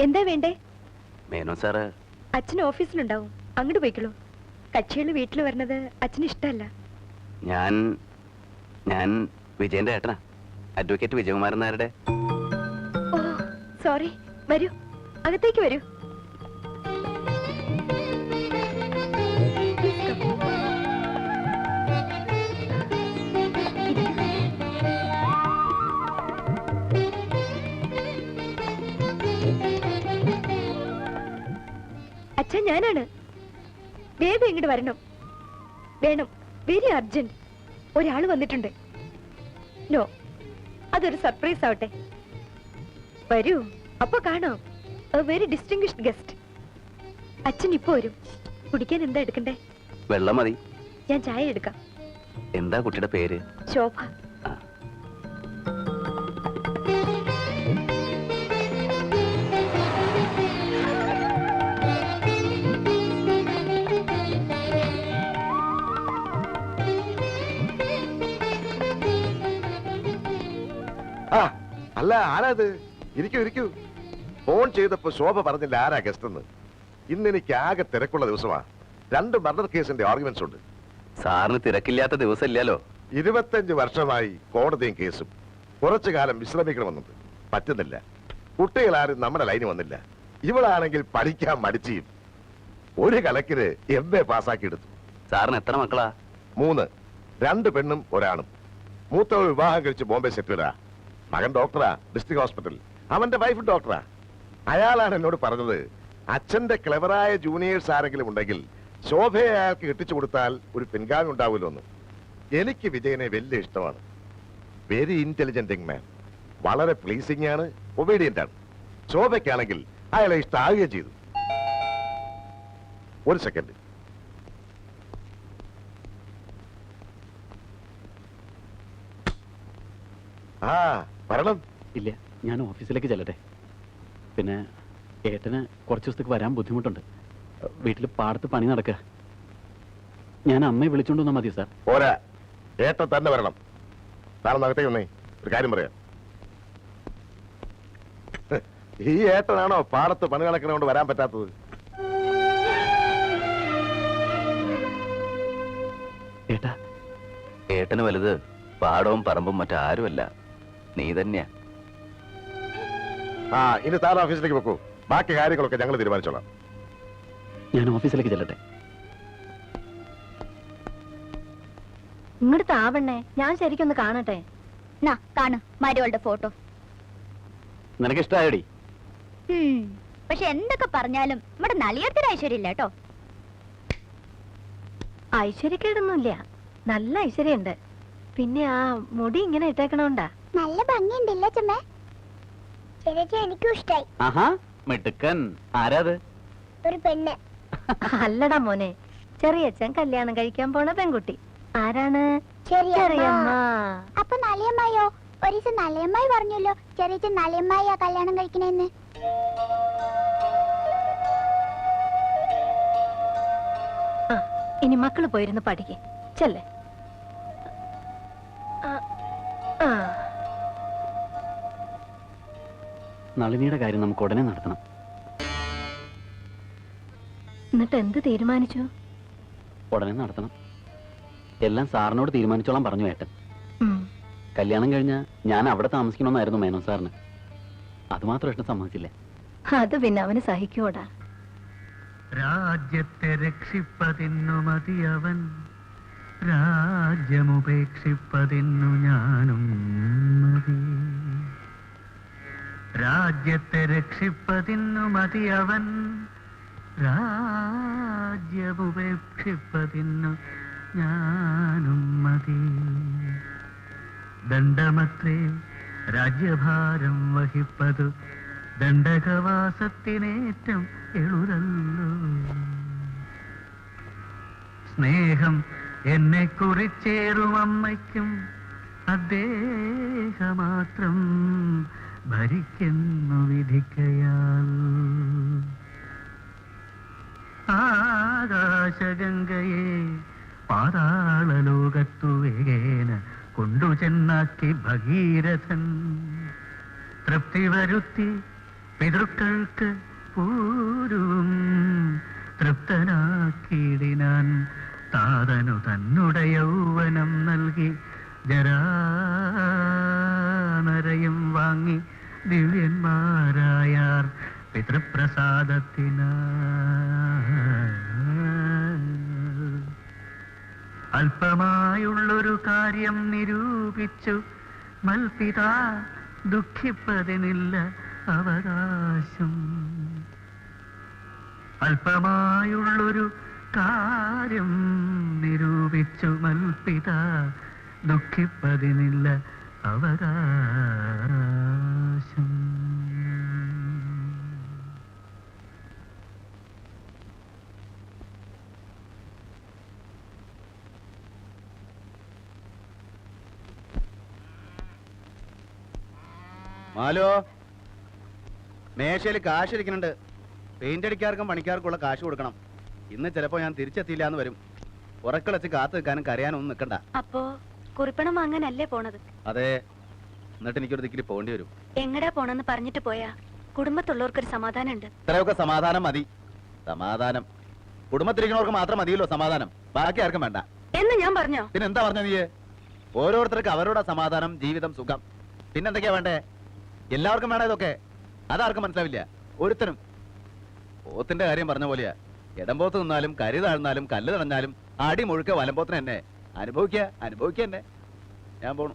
എന്താ വേണ്ടേ? മേനോ സാറ് അച്ഛൻ ഓഫീസിലുണ്ടാവും, അങ്ങോട്ട് പോയിക്കോളൂ. കക്ഷികൾ വീട്ടിൽ വരുന്നത് അച്ഛന് ഇഷ്ടമല്ല. ഞാൻ വിജയന്റെ ഏട്ടനാ, അഡ്വക്കേറ്റ് വിജയകുമാരൻ നായരുടെ. ഓ സോറി, വരൂ, അകത്തേക്ക് വരൂ. അച്ഛാ, ഞാനാണ്. വേഗം ഇങ്ങോട്ട് വരണം. വേണം, വെരി അർജന്റ്. ഒരാൾ വന്നിട്ടുണ്ട്. നോ, അതൊരു സർപ്രൈസ് ആവട്ടെ. വരൂ, അപ്പൊ കാണാം. Very distinguished guest. അച്ഛൻ ഇപ്പൊ വരും. കുടിക്കാൻ എന്താ എടുക്കണ്ടേ? വെള്ളം മതി. ഞാൻ ചായ എടുക്കാം. എന്താ കുട്ടിയുടെ പേര്? ശോഭ. അല്ല, ആരാത്? ഇരിക്കൂ ഇരിക്കൂ. ഫോൺ ചെയ്തപ്പോ ശോഭ പറഞ്ഞില്ല ആരാ ഗസ്റ്റ് എന്ന്. ഇന്ന് എനിക്ക് ആകെ തിരക്കുള്ള ദിവസമാ. 2 മർഡർ കേസിന്റെ ആർഗ്യുമെന്റ്സ് ഉണ്ട്. സാറിന് തിരക്കില്ലാത്ത ദിവസം ഇല്ലല്ലോ. 25 വർഷമായി കോടതിയും കേസും. കുറച്ചു കാലം വിശ്രമിക്കണമെന്നുണ്ട്, പറ്റുന്നില്ല. കുട്ടികളാരും നമ്മുടെ ലൈന് വന്നില്ല. ഇവളാണെങ്കിൽ പഠിക്കാൻ മടിച്ചിയും. ഒരു കലക്കിന് MA പാസ്സാക്കി എടുത്തു. സാറിന് എത്ര മക്കളാ? 3, 2 പെണ്ണും ഒരാണും. മൂത്തവൾ വിവാഹം കഴിച്ച് ബോംബെ സെറ്റിലാ. മകൻ ഡോക്ടറാ, ഡിസ്ട്രിക്ട് ഹോസ്പിറ്റൽ. അവന്റെ വൈഫ് ഡോക്ടറാ. അയാളാണ് എന്നോട് പറഞ്ഞത്, അച്ഛന്റെ ക്ലെവറായ ജൂനിയേഴ്സ് ആരെങ്കിലും ഉണ്ടെങ്കിൽ ശോഭയെ അയാൾക്ക് കെട്ടിച്ചു കൊടുത്താൽ ഒരു പിൻഗാമി ഉണ്ടാവുമല്ലോ എന്ന്. എനിക്ക് വിജയനെ വലിയ ഇഷ്ടമാണ്. Very intelligent young man. വളരെ പ്ലീസിംഗ് ആണ്, ഒബീഡിയന്റ് ആണ്. ശോഭയ്ക്കാണെങ്കിൽ അയാളെ ഇഷ്ടമാവുകയും ചെയ്തു. ഒരു സെക്കൻഡ്. വരണം. ഇല്ല, ഞാൻ ഓഫീസിലേക്ക് ചെല്ലട്ടെ. പിന്നെ ഏട്ടന് കുറച്ച് ദിവസത്തേക്ക് വരാൻ ബുദ്ധിമുട്ടുണ്ട്. വീട്ടിൽ പാടത്ത് പണി നടക്കുക. ഞാൻ അമ്മയെ വിളിച്ചോണ്ട് വന്നാൽ മതി സാർ? പോരാ, ഏട്ടൻ തന്നെ വരണം. സാറൊന്ന് അകത്തേക്ക് വന്നേ, ഒരു കാര്യം പറയാം. ഈ ഏട്ടനാണോ പാടത്ത് പണി നടക്കുന്നതുകൊണ്ട് വരാൻ പറ്റാത്തത്? ഏട്ടാ, ഏട്ടന് വലുത് പാടവും പറമ്പും മറ്റാരുമല്ല, നീ തന്നെയാ. ഇനി താൻ ഓഫീസിലേക്ക് വെക്കൂ. ബാക്കി കാര്യങ്ങളൊക്കെ ഞങ്ങൾ തീരുമാനിച്ചോളാം. ഞാൻ ഓഫീസിലേക്ക് ചെല്ലട്ടെ. ഇങ്ങോട്ട് താവണ്ണേ, ഞാൻ ശരിക്കൊന്ന് കാണട്ടെ. കാണു മരുവളുടെ ഫോട്ടോ. നിനക്ക് ഇഷ്ടമായോടി? പക്ഷെ എന്തൊക്കെ പറഞ്ഞാലും നമ്മുടെ നളിയത്തിന് ഐശ്വര്യം ഇല്ല കേട്ടോ. ഐശ്വര്യക്കേടൊന്നുമില്ല, നല്ല ഐശ്വര്യണ്ട്. പിന്നെ ആ മുടി ഇങ്ങനെ ഇട്ടേക്കണോണ്ടാ. നല്ല ഭംഗിയുണ്ടല്ലേ ചമ്മ? ചേച്ചി എനിക്കും ഇഷ്ടായി. ആഹാ, മിടുക്കൻ. ആരാത്? ഒരു പെണ്ണ്. അല്ലടാ മോനെ, ചെറിയച്ഛൻ കല്യാണം കഴിക്കാൻ പോണ പെൺകുട്ടി. ആരാണ്? ചെറിയമ്മ. അപ്പൊ നളിയമ്മായോ? ഒരു ദിവസം നളിയമ്മായി പറഞ്ഞല്ലോ ചെറിയച്ഛൻ നളിയമ്മായിയാ കല്യാണം കഴിക്കണേന്ന്. ഇനി മക്കള് പോയിരുന്ന് പഠിക്കേ ചെല്ലേ. നളിനിയുടെ കാര്യം നമുക്ക് ഉടനെ നടത്തണം. എന്നിട്ട് എന്ത് തീരുമാനിച്ചു? ഉടനെ നടത്തണം. എല്ലാം സാറിനോട് തീരുമാനിച്ചോളാൻ പറഞ്ഞു ഏട്ടൻ. കല്യാണം കഴിഞ്ഞ ഞാൻ അവിടെ താമസിക്കണമെന്നായിരുന്നു മേനോൻ സാറിന്. അത് മാത്രം ഏട്ടൻ സമ്മതിച്ചില്ല. അത് പിന്നെ അവന് സഹിക്കൂടാ. രാജ്യത്തെ രക്ഷിപ്പതിന്നു മതിയവൻ, രാജ്യമുപേക്ഷിപ്പതിന്നു ഞാനും മതി. രാജ്യത്തെ രക്ഷിപ്പതിന്നു മതിയവൻ, രാജ്യമുപേക്ഷിപ്പതിന്നു ഞാനും മതി. ദണ്ഡമത്രേ രാജ്യഭാരം വഹിപ്പതു, ദണ്ഡകവാസത്തിനേറ്റം എളുരല്ലോ. സ്നേഹം എന്നെ കുറിച്ചേറും അമ്മയ്ക്കും അദ്ദേഹമാത്രം ഭരിക്കുന്നു വിധിക്കയാൽ. ആകാശഗംഗയെ പാതാളലോകത്തു വേഗേന കൊണ്ടുചെന്നാക്കി ഭഗീരഥൻ. തൃപ്തി വരുത്തി പിതൃക്കൾക്ക് പൂരും തൃപ്തനാക്കിയിടിനാൻ താതനു തന്നുടെ യൗവനം നൽകി ജരാനരയും വാങ്ങി ദിവ്യന്മാരായാർ പിതൃപ്രസാദത്തിനാ അല്പമായുള്ളൊരു കാര്യം നിരൂപിച്ചു മൽപിത ദുഃഖിപ്പതിനില്ല അവകാശം. അല്പമായുള്ളൊരു കാര്യം നിരൂപിച്ചു മൽപിത ദുഃഖിപ്പതിനില്ല അവകാശം. മാലോ, മേശയിൽ കാശ് ഇരിക്കുന്നുണ്ട്. പെയിന്റ് അടിക്കാർക്കും പണിക്കാർക്കുള്ള കാശ് കൊടുക്കണം. ഇന്ന് ചിലപ്പോ ഞാൻ തിരിച്ചെത്തിയില്ല എന്ന് വരും. ഉറക്കളച്ച് കാത്തു നിൽക്കാനും കരയാനും ഒന്നും നിൽക്കണ്ട. അപ്പോ കുറിപ്പണം വാങ്ങാനല്ലേ പോണത്? അതെ, എന്നിട്ട് എനിക്കൊരു ദിക്കിൽ പോകേണ്ടി വരും. എങ്ങടാ പോണെന്ന് പറഞ്ഞിട്ട് പോയാ കുടുംബത്തുള്ളവർക്കൊരു സമാധാനം ഉണ്ട്. ഇത്രയൊക്കെ സമാധാനം മതി. സമാധാനം കുടുംബത്തിരിക്കുന്നവർക്ക് മാത്രം മതിയല്ലോ സമാധാനം, ബാക്കി ആർക്കും വേണ്ട എന്ന് ഞാൻ പറഞ്ഞോ? പിന്നെന്താ പറഞ്ഞ നീ? ഓരോരുത്തർക്ക് അവരുടെ സമാധാനം, ജീവിതം, സുഖം. പിന്നെന്തൊക്കെയാ വേണ്ടേ? എല്ലാവർക്കും വേണം ഇതൊക്കെ. അതാർക്കും മനസ്സിലാവില്ല ഒരുത്തനും. പോത്തിന്റെ കാര്യം പറഞ്ഞ പോലെയാ. ഇടംപോത്ത് നിന്നാലും കരി താഴ്ന്നാലും കല്ല് തടഞ്ഞാലും അടി മുഴുക്ക വലമ്പോത്തിന് തന്നെ അനുഭവിക്കുക തന്നെ. ഞാൻ പോണു.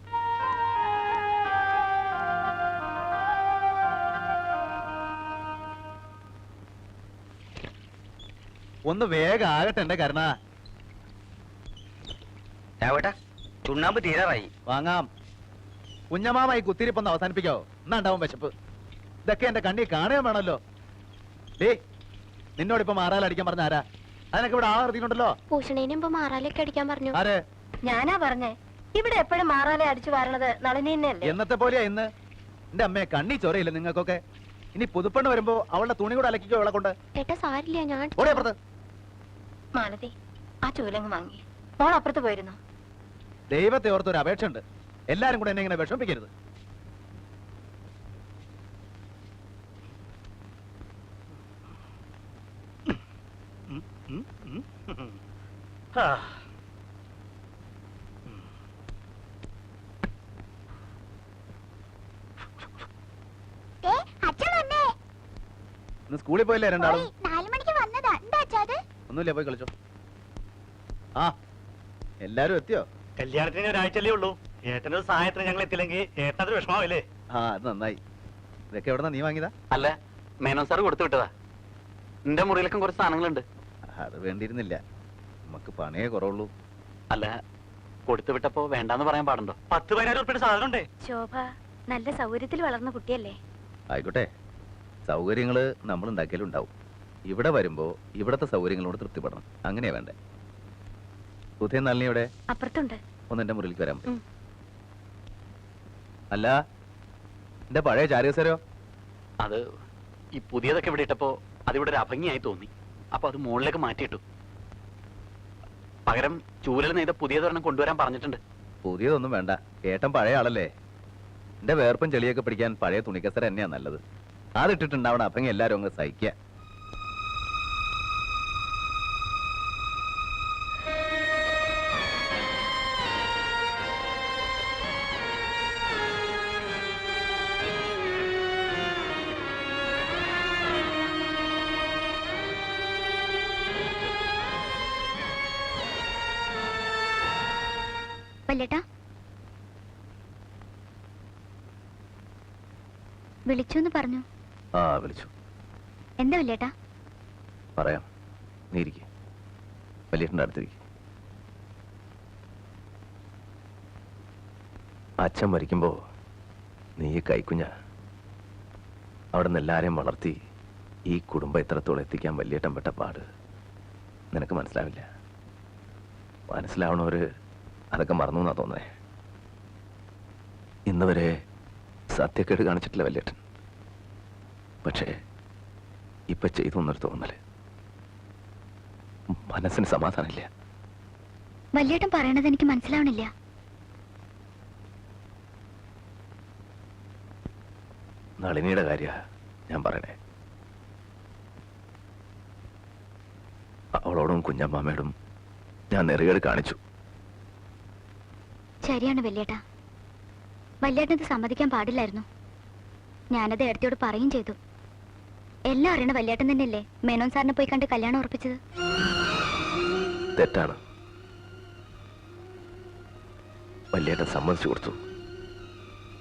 ഒന്ന് വേഗം ആകട്ടെ എന്റെ കരുണ. ചുണ്ണാമ്പ് തീരാറായി. വാങ്ങാം. കുഞ്ഞമാമായി കുത്തിരിപ്പൊന്ന് അവസാനിപ്പിക്കോ? എന്നാ ഉണ്ടാവും വിശപ്പ്. ഇതൊക്കെ എന്റെ കണ്ണി കാണുകയും വേണമല്ലോ. ഡേ, നിന്നോടിപ്പോ മാറാലടിക്കാൻ പറഞ്ഞ ആരാ? അതിനൊക്കെ ഇവിടെ ആളെത്തിയിട്ടുണ്ടല്ലോ. ഭൂഷണേനും മാറാലൊക്കെ അടിക്കാൻ പറഞ്ഞു. ആര്? ഞാനാ പറഞ്ഞേ. ഇവിടെ എപ്പോഴും മാറാലെ അടിച്ചു വാരണത് നളിനിയല്ലേ? എന്നത്തെ പോലെയാ ഇന്ന്? എന്റെ അമ്മയെ കണ്ണി ചൊരയില്ല നിങ്ങൾക്കൊക്കെ. ഇനി പുതുപ്പെണ്ണ് വരുമ്പോ അവളുടെ തുണി കൂടെ അലക്കിക്കോ അവളെ കൊണ്ട്. ഏട്ടാ സാരില്ല, ഞാൻ ഓടെ അപ്പുറത്ത്. മാലതി, ആ ചൂലങ്ങ് വാങ്ങി. മോൾ അപ്പുറത്ത് പോയിരുന്നു. ദൈവത്തെ ഓർത്തൊരു അപേക്ഷ ഉണ്ട്. എല്ലാരും കൂടെ എന്നെ ഇങ്ങനെ വിഷമിപ്പിക്കരുത്. അച്ഛൻ വന്നേ. ഇന്ന് സ്കൂളിൽ പോയില്ലേ രണ്ടാളും? 4 മണിക്ക് വന്നതാ. എന്താ അച്ഛാ അത്? ഒന്നുമില്ല, പോയി കളിച്ചോ. ആ, എല്ലാരും എത്തിയോ? കല്യാണത്തിന് ഒരാഴ്ചയല്ലേ ഉള്ളൂ. ഏട്ടനൊരു സഹായത്തിന് ഞങ്ങൾ എത്തില്ലെങ്കിൽ ഏട്ടനൊരു വിഷമാവില്ലേ? ആ, അത് നന്നായി. ഇതൊക്കെ എവിടെന്നാ നീ വാങ്ങിയതാ? അല്ല, മേനോൻ സാർ കൊടുത്തു വിട്ടതാ. എന്റെ മുറിയിലൊക്കെ കുറച്ച് സാധനങ്ങളുണ്ട്. അത് വേണ്ടിയിരുന്നില്ല, നമുക്ക് പണിയേ കുറവുള്ളൂ. അല്ല, കൊടുത്തു വിട്ടപ്പോ വേണ്ടാന്ന് പറയാൻ പാടുണ്ടോ? 10-15 ഉറുപ്പിയുടെ സാധനം ഉണ്ടേ. ശോഭ നല്ല സൗകര്യത്തിൽ വളർന്ന കുട്ടിയല്ലേ? ആയിക്കോട്ടെ, സൗകര്യങ്ങള് നമ്മൾ ഉണ്ടാക്കിയാലും ഉണ്ടാവും. ഇവിടെ വരുമ്പോ ഇവിടത്തെ സൗകര്യങ്ങളോട് തൃപ്തിപ്പെടണം. അങ്ങനെയാ വേണ്ടേ. സുധേ നളിനി ഇവിടെ അപ്പുറത്തുണ്ട്. ഒന്ന് എന്റെ മുറിയിലേക്ക് വരാൻ പറ്റും? ഉം. അല്ല, എന്റെ പഴയ ചാരിയസരോ? അത് ഈ പുതിയതൊക്കെ ഇവിടെ ഇട്ടപ്പോ അതിവിടെ ഒരു അഭംഗിയായി തോന്നി. അപ്പൊ അത് മുകളിലേക്ക് മാറ്റിയിട്ടു. പകരം ചൂരൽ നെയ്ത പുതിയതൊരെണ്ണം കൊണ്ടുവരാൻ പറഞ്ഞിട്ടുണ്ട്. പുതിയതൊന്നും വേണ്ട, ഏട്ടൻ പഴയ ആളല്ലേ. എന്റെ വേർപ്പും ചെളിയൊക്കെ പിടിക്കാൻ പഴയ തുണിക്കസര തന്നെയാ നല്ലത്. അതിട്ടിട്ടുണ്ടാവണം അഭംഗി എല്ലാരും അങ്ങ് സഹിക്കുക. വല്ലേട്ടാ വിളിച്ചു പറഞ്ഞു. ആ, വിളിച്ചു. എന്താ വല്ലേട്ടാ? പറയാം, നീ ഇരിക്കെ. വലിയേട്ടൻ്റെ അടുത്തിരിക്കെ. അച്ഛൻ മരിക്കുമ്പോ നീ കൈക്കുഞ്ഞ അവിടെ നിന്ന് എല്ലാരെയും വളർത്തി ഈ കുടുംബം ഇത്രത്തോളം എത്തിക്കാൻ വലിയേട്ടൻ പെട്ട പാട് നിനക്ക് മനസ്സിലാവില്ല. മനസ്സിലാവണവര് അതൊക്കെ മറന്നു എന്നാ തോന്നേ. ഇന്ന് വരെ സത്യക്കേട് കാണിച്ചിട്ടില്ല വലിയേട്ടൻ. പക്ഷേ ഇപ്പൊ ചെയ്തു എന്നൊരു തോന്നല്. മനസ്സിന് സമാധാനമില്ല. വല്യേട്ടൻ പറയണത് എനിക്ക് മനസ്സിലാവണില്ല. നളിനിയുടെ കാര്യ ഞാൻ പറയണേ, അവളോടും കുഞ്ഞമ്മാമ്മയോടും ഞാൻ നെറുകേട് കാണിച്ചു. ശരിയാണ് വല്യേട്ടാ. വല്യേട്ടനത് സമ്മതിക്കാൻ പാടില്ലായിരുന്നു. ഞാനത് ഏടത്തിയോട് പറയും ചെയ്തു. എല്ലാം അറിയണ വല്യേട്ടൻ തന്നെയല്ലേ മേനോൻ സാറിനെ പോയി കണ്ട് കല്യാണം ഉറപ്പിച്ചത്. തെറ്റാണ്. വല്യേട്ടൻ സമ്മതിച്ചു കൊടുത്തു.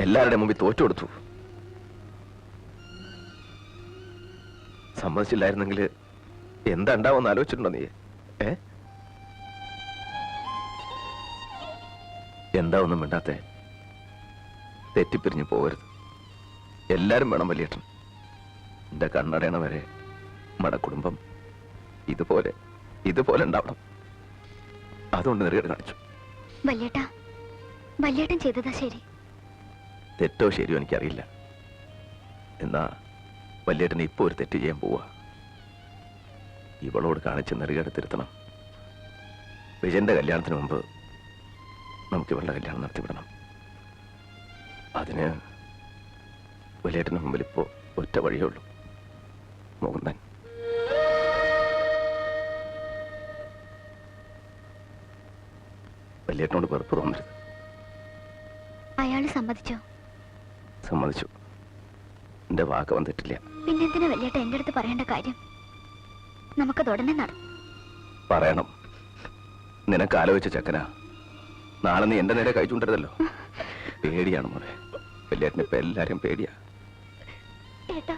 എല്ലാവരുടെ മുമ്പിൽ തോറ്റു കൊടുത്തു. സമ്മതിച്ചില്ലായിരുന്നെങ്കിൽ എന്താ ഉണ്ടാവുമെന്ന് ആലോചിച്ചിട്ടുണ്ടോ നീ? എന്താ ഒന്നും മിണ്ടാത്തെ? തെറ്റിപ്പിരിഞ്ഞു പോകരുത്. എല്ലാരും വേണം വല്യേട്ടൻ. എന്റെ കണ്ണടയണ വരെ നമ്മുടെ കുടുംബം ഇതുപോലെ ഉണ്ടാവണം. അതുകൊണ്ട് നെറുകേട് കാണിച്ചു. വല്യേട്ടൻ ചെയ്തതാ ശരി. തെറ്റോ ശരിയോ എനിക്കറിയില്ല. എന്നാ വല്യേട്ടൻ ഇപ്പൊ ഒരു തെറ്റ് ചെയ്യാൻ പോവാ. ഇവളോട് കാണിച്ച് നെറുകേട് തിരുത്തണം. വിജയന്റെ കല്യാണത്തിന് മുമ്പ് നമുക്ക് ഇവളുടെ കല്യാണം നടത്തിവിടണം. അതിന് വല്യേട്ടന് മുമ്പിൽ ഇപ്പോ ഒറ്റ വഴിയേ ഉള്ളൂ, മോഹൻദാൻ. വല്യേട്ടനോട് വെറുപ്പ് തോന്നരുത്. അയാള് സമ്മതിച്ചോ? സമ്മതിച്ചു. എന്റെ വാക്ക് വന്നിട്ടില്ല. പിന്നെന്തിനാ വല്യേട്ട എന്റെ അടുത്ത് പറയേണ്ട കാര്യം? നമുക്കത് ഉടനെ നടക്കും. പറയണം. നിനക്ക് ആലോചിച്ച ചക്കന. നാളെ നീ എന്റെ നേരെ കൈ ചൂണ്ടരുതല്ലോ. പേടിയാണ് മോനെ. വല്യേട്ടന് ഇപ്പൊ എല്ലാരും പേടിയാ. ഏട്ടാ,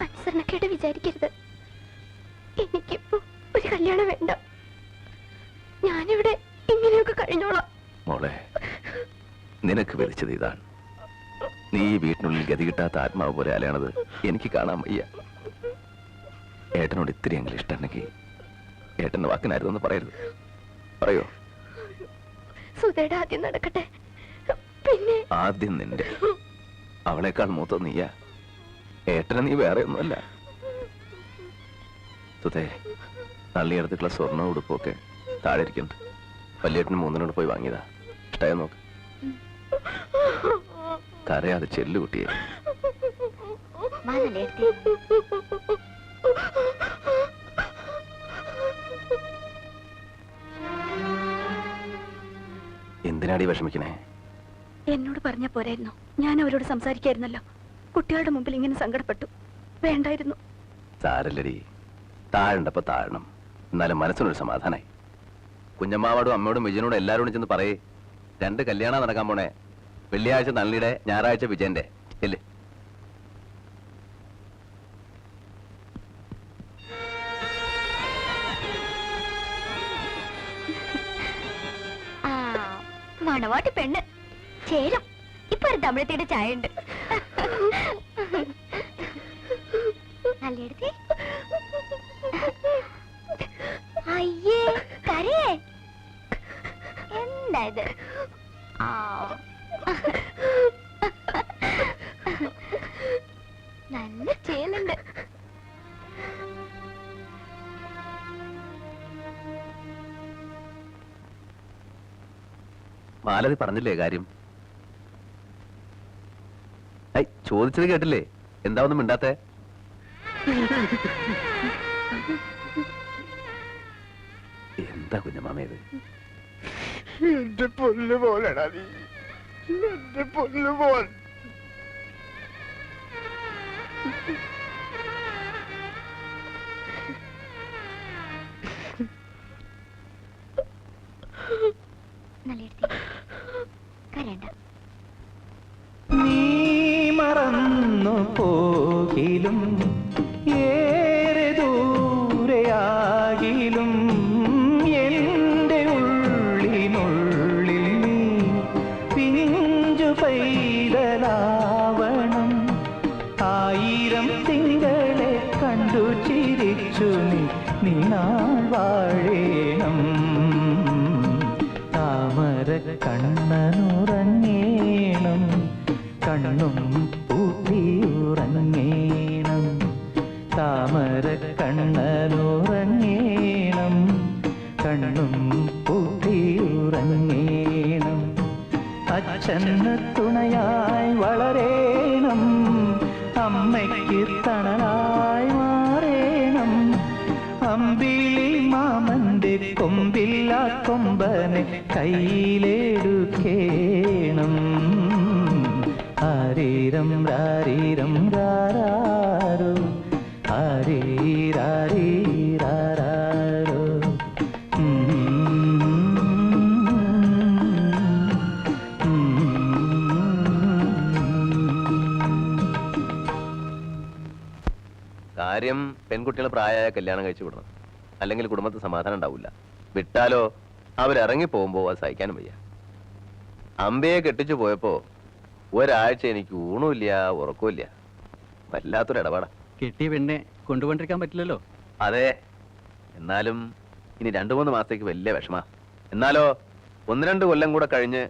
അനുസരണക്കേട് വിചാരിക്കരുത്. എനിക്കിപ്പോ ഒരു കല്യാണം വേണ്ട. ഞാനിവിടെ ഇങ്ങനെയൊക്കെ കഴിഞ്ഞോളാം. മോളെ, നിനക്ക് വിളിച്ചത് ഇതാണ്. നീ ഈ വീട്ടിനുള്ളിൽ ഗതി കിട്ടാത്ത ആത്മാവ് പോലെ അലയണത് എനിക്ക് കാണാൻ വയ്യ. ഏട്ടനോട് ഇത്തിരിയെങ്കിലും ഇഷ്ടമുണ്ടെങ്കിൽ ഏട്ടന്റെ വാക്കിനായിരുന്നെന്ന് പറയരുത്. പറയോ? സുധയുടെ ആദ്യം നടക്കട്ടെ, പിന്നെ ആദ്യം നിന്റെ. അവളെക്കാൾ മൂത്തത് നീയാ. ഏട്ടനെ നീ വേറെ ഒന്നുമല്ല. സുധേ, നള്ളിയെടുത്തുള്ള സ്വർണ്ണ ഉടുപ്പൊക്കെ താഴെ ഇരിക്കുന്നുണ്ട്. വല്യേട്ടന് 3 പോയി വാങ്ങിയതാ. ഇഷ്ടമായ നോക്ക്. കരയാതെ ചെല്ലു കുട്ടിയെ. എന്തിനാടി വിഷമിക്കണേ? എന്നോട് പറഞ്ഞ പോരായിരുന്നു. ഞാൻ അവരോട് സംസാരിക്കായിരുന്നല്ലോ. കുട്ടികളുടെ മുമ്പിൽ ഇങ്ങനെ സങ്കടപ്പെട്ടു. വേണ്ടായിരുന്നു. സാരല്ലടി, താഴണ്ടപ്പോ താഴണം. എന്നാലും മനസ്സിനൊരു സമാധാനായി. കുഞ്ഞമ്മാവോടും അമ്മയോടും വിജയനോടും എല്ലാവരോടും ചെന്ന് പറയേ, 2 കല്യാണം നടക്കാൻ പോണേ. വെള്ളിയാഴ്ച നളിനിയുടെ, ഞായറാഴ്ച വിജയന്റെ. ഇല്ലേ? മണവാട്ടി പെണ്ണ് ചേരും. ഇപ്പൊ ഒരു തമിഴത്തിയുടെ ചായ ഉണ്ട്. നല്ലെടുത്തേ. അയ്യേ, കരയേ. എന്താ ഇത്? നല്ല ചേലുണ്ട്. മാലതി പറഞ്ഞില്ലേ കാര്യം? ചോദിച്ചത് കേട്ടില്ലേ? എന്താ ഒന്നും മിണ്ടാത്തെ? എന്താ കുഞ്ഞമ്മാമേത്? എന്റെ പൊന്നു പോലെടാ നീ. എന്റെ പൊന്നു പോൽ. കരണ്ട. നീ മറന്നു പോകിലും ഏറെ ദൂരെയാകിലും എന്റെ ഉള്ളിനുള്ളിൽ നീ പിഞ്ചു പൈതലാവണം. 1000 തിങ്കളെ കണ്ടു ചിരിച്ചു നീ നാൾ വാഴേണം. താമര കണ്ണനുറങ്ങേണം, കണ്ണും പൂട്ടിയുറങ്ങേണം. താമര കണ്ണനുറങ്ങേണം, കണ്ണും പൂട്ടിയുറങ്ങേണം. അച്ഛന് തുണയായി വളരേണം, അമ്മ അമ്മയ്ക്ക് തണലായി മാറേണം. അമ്പിളി മാമന്റെ കൊമ്പില്ല കൊമ്പനെ കയ്യിലെടുക്കേണം. ആരീരം രാരീരം രാരാരോ ആരീരാരീരാരോ. കാര്യം പെൺകുട്ടികൾ പ്രായമായ കല്യാണം കഴിച്ചു വിടണം, അല്ലെങ്കിൽ കുടുംബത്തിൽ സമാധാനം ഉണ്ടാവില്ല. വിട്ടാലോ അവരിറങ്ങി പോകുമ്പോ അത് സഹിക്കാനും വയ്യ. അമ്പയെ കെട്ടിച്ചു പോയപ്പോ ഒരാഴ്ച എനിക്ക് ഊണുമില്ല ഉറക്കമില്ല. വല്ലാത്തൊരു ഇടപാടാ. കെട്ടിയ പെണ്ണെ കൊണ്ടുകൊണ്ടിരിക്കാൻ പറ്റില്ലല്ലോ. അതെ, എന്നാലും ഇനി 2-3 മാസത്തേക്ക് വലിയ വിഷമ. എന്നാലോ 1-2 കൊല്ലം കൂടെ കഴിഞ്ഞ്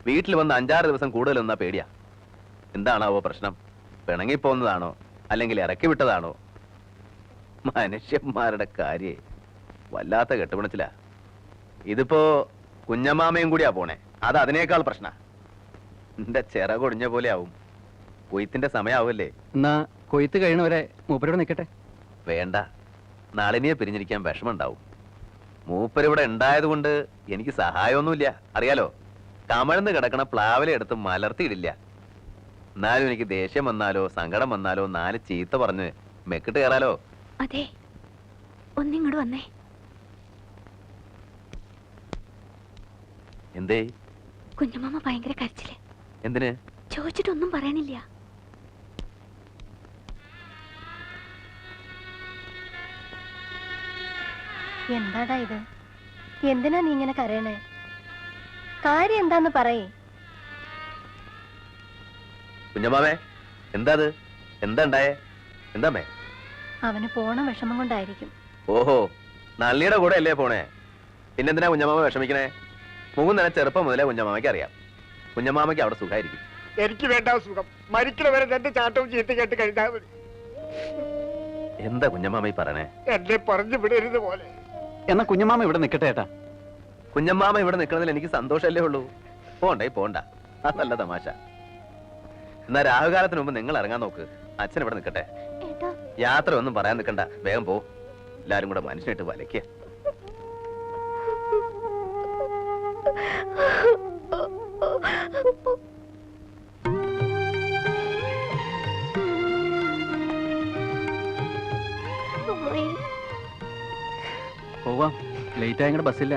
വീട്ടിൽ വന്ന് 5-6 ദിവസം കൂടുതൽ നിന്നാ പേടിയാ. എന്താണാവോ പ്രശ്നം? പിണങ്ങിപ്പോന്നതാണോ അല്ലെങ്കിൽ ഇറക്കി വിട്ടതാണോ? മനുഷ്യന്മാരുടെ കാര്യേ വല്ലാത്ത കെട്ടുപിണച്ചില്ല. ഇതിപ്പോ കുഞ്ഞമാമയും കൂടിയാ പോണേ, അത് അതിനേക്കാൾ പ്രശ്ന. എന്റെ ചിറകൊടിഞ്ഞ പോലെ ആവും. കൊയ്ത്തിന്റെ സമയാവല്ലേ? എന്നാ കൊയ്ത്ത് കഴിയണവരെ മൂപ്പരോട് നിൽക്കട്ടെ. വേണ്ട, നളിനിയെ പിരിഞ്ഞിരിക്കാൻ വിഷമുണ്ടാവും. മൂപ്പരിവിടെ ഉണ്ടായത് കൊണ്ട് എനിക്ക് സഹായമൊന്നുമില്ല, അറിയാലോ. കമഴ്ന്ന് കിടക്കണ പ്ലാവിലെ എടുത്ത് മലർത്തിയിടില്ല. എന്നാലും എനിക്ക് ദേഷ്യം വന്നാലോ സങ്കടം വന്നാലോ 4 ചീത്ത പറഞ്ഞ് മെക്കിട്ട് കയറാലോ. അതെ, ഒന്നിങ്ങോട്ട് വന്നേ. എന്തേ? കുഞ്ഞമാമ ഭയങ്കര കരച്ചില്. എന്തിന്? ചോദിച്ചിട്ടൊന്നും പറയണില്ല. എന്താടാ ഇത്? എന്തിനാ നീ ഇങ്ങനെ കരയണേ? കാര്യം എന്താന്ന് പറയേ. കുഞ്ഞമ്മാമേ, എന്താ അത്? എന്താ ഉണ്ടായേ? എന്താമേ? അവന് പോണ വിഷമം കൊണ്ടായിരിക്കും. ഓഹോ, നള്ളിയുടെ കൂടെ അല്ലേ പോണേ? പിന്നെന്തിനാ കുഞ്ഞമ്മാമ വിഷമിക്കണേ? മുകുന്ദനെ ചെറുപ്പം മുതലേ കുഞ്ഞമ്മാമയ്ക്ക് അറിയാം. കുഞ്ഞമ്മാമയ്ക്ക് അവിടെ സുഖമായിരിക്കും. എനിക്ക് വേണ്ട സുഖം. മരിക്കണ വരെ എന്റെ ചാട്ടവും ചീത്ത കേട്ട് കഴിഞ്ഞാൽ മതി. എന്താ കുഞ്ഞമ്മാമ ഈ പറയണേ? എന്നെ പറഞ്ഞു വിടരുത് പോലെ. എന്നാ കുഞ്ഞമ്മാമ ഇവിടെ നിൽക്കട്ടെ ഏട്ടാ. കുഞ്ഞമ്മാമ ഇവിടെ നിൽക്കണതിൽ എനിക്ക് സന്തോഷമല്ലേ ഉള്ളൂ. പോണ്ടേ പോണ്ട, അതല്ല തമാശ. എന്നാ രാഹുകാലത്തിന് മുമ്പ് നിങ്ങൾ ഇറങ്ങാൻ നോക്ക്. അച്ഛൻ ഇവിടെ നിൽക്കട്ടെ. യാത്ര ഒന്നും പറയാൻ നിൽക്കണ്ട, വേഗം പോ. എല്ലാരും കൂടെ മനുഷ്യനായിട്ട് വലയ്ക്ക. പോവാം, ലേറ്റ് ആയ ബസ്സില്ല.